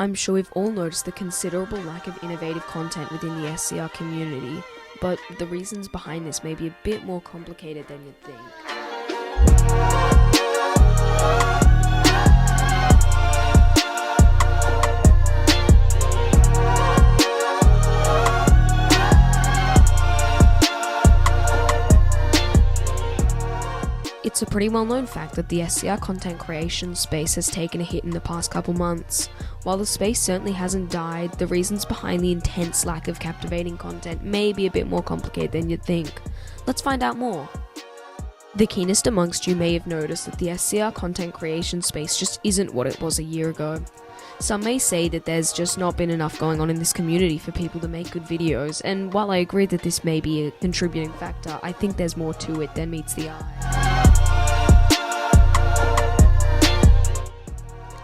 I'm sure we've all noticed the considerable lack of innovative content within the SCR community, but the reasons behind this may be a bit more complicated than you'd think. It's a pretty well-known fact that the SCR content creation space has taken a hit in the past couple months. While the space certainly hasn't died, the reasons behind the intense lack of captivating content may be a bit more complicated than you'd think. Let's find out more. The keenest amongst you may have noticed that the SCR content creation space just isn't what it was a year ago. Some may say that there's just not been enough going on in this community for people to make good videos, and while I agree that this may be a contributing factor, I think there's more to it than meets the eye.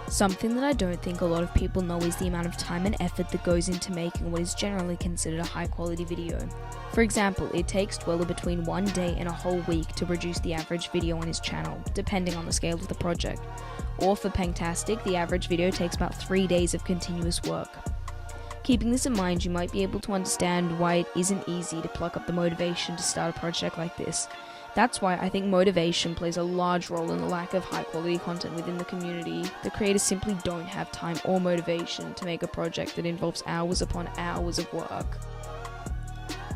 Something that I don't think a lot of people know is the amount of time and effort that goes into making what is generally considered a high quality video. For example, it takes Dweller between 1 day and a whole week to produce the average video on his channel, depending on the scale of the project. Or for Pengtastic, the average video takes about 3 days of continuous work. Keeping this in mind, you might be able to understand why it isn't easy to pluck up the motivation to start a project like this. That's why I think motivation plays a large role in the lack of high quality content within the community. The creators simply don't have time or motivation to make a project that involves hours upon hours of work.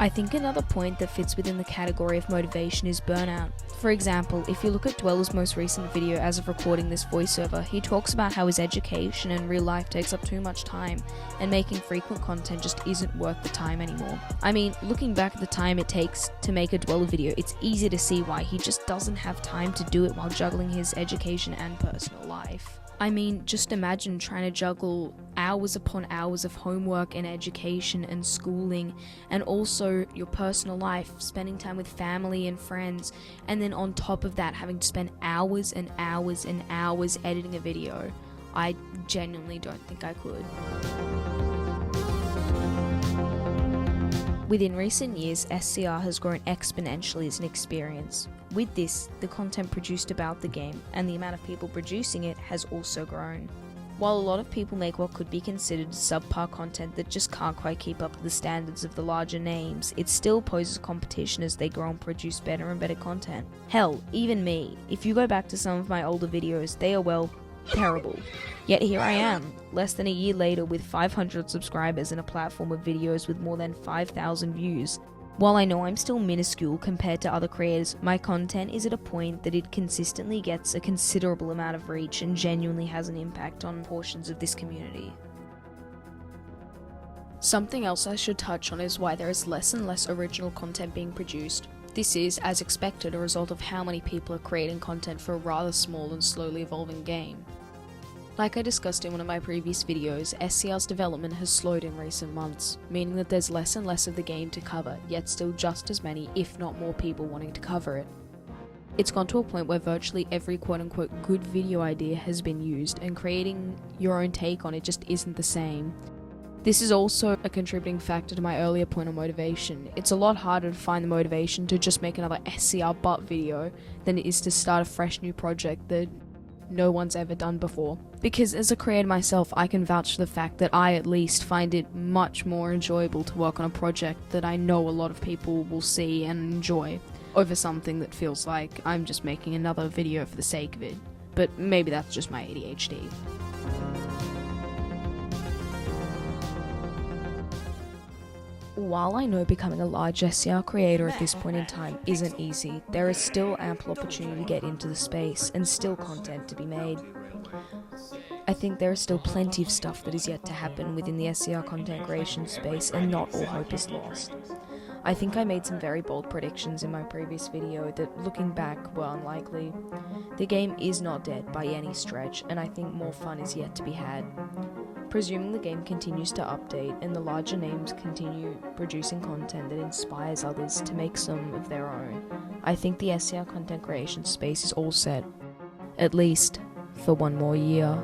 I think another point that fits within the category of motivation is burnout. For example, if you look at Dweller's most recent video as of recording this voiceover, he talks about how his education and real life takes up too much time, and making frequent content just isn't worth the time anymore. I mean, looking back at the time it takes to make a Dweller video, it's easy to see why he just doesn't have time to do it while juggling his education and personal life. I mean, just imagine trying to juggle hours upon hours of homework and education and schooling, and also your personal life, spending time with family and friends, and then on top of that having to spend hours and hours and hours editing a video. I genuinely don't think I could. Within recent years, SCR has grown exponentially as an experience. With this, the content produced about the game and the amount of people producing it has also grown. While a lot of people make what could be considered subpar content that just can't quite keep up to the standards of the larger names, it still poses competition as they grow and produce better and better content. Hell, even me, if you go back to some of my older videos, they are, well, terrible. Yet here I am, less than a year later with 500 subscribers and a platform of videos with more than 5,000 views. While I know I'm still minuscule compared to other creators, my content is at a point that it consistently gets a considerable amount of reach and genuinely has an impact on portions of this community. Something else I should touch on is why there is less and less original content being produced. This is, as expected, a result of how many people are creating content for a rather small and slowly evolving game. Like I discussed in one of my previous videos, SCR's development has slowed in recent months, meaning that there's less and less of the game to cover, yet still just as many, if not more people wanting to cover it. It's gone to a point where virtually every quote-unquote good video idea has been used, and creating your own take on it just isn't the same. This is also a contributing factor to my earlier point on motivation. It's a lot harder to find the motivation to just make another SCR butt video than it is to start a fresh new project that no one's ever done before. Because as a creator myself, I can vouch for the fact that I at least find it much more enjoyable to work on a project that I know a lot of people will see and enjoy, over something that feels like I'm just making another video for the sake of it. But maybe that's just my ADHD. While I know becoming a large SCR creator at this point in time isn't easy, there is still ample opportunity to get into the space and still content to be made. I think there is still plenty of stuff that is yet to happen within the SCR content creation space, and not all hope is lost. I think I made some very bold predictions in my previous video that, looking back, were unlikely. The game is not dead by any stretch, and I think more fun is yet to be had. Presuming the game continues to update and the larger names continue producing content that inspires others to make some of their own, I think the SCR content creation space is all set. At least for one more year.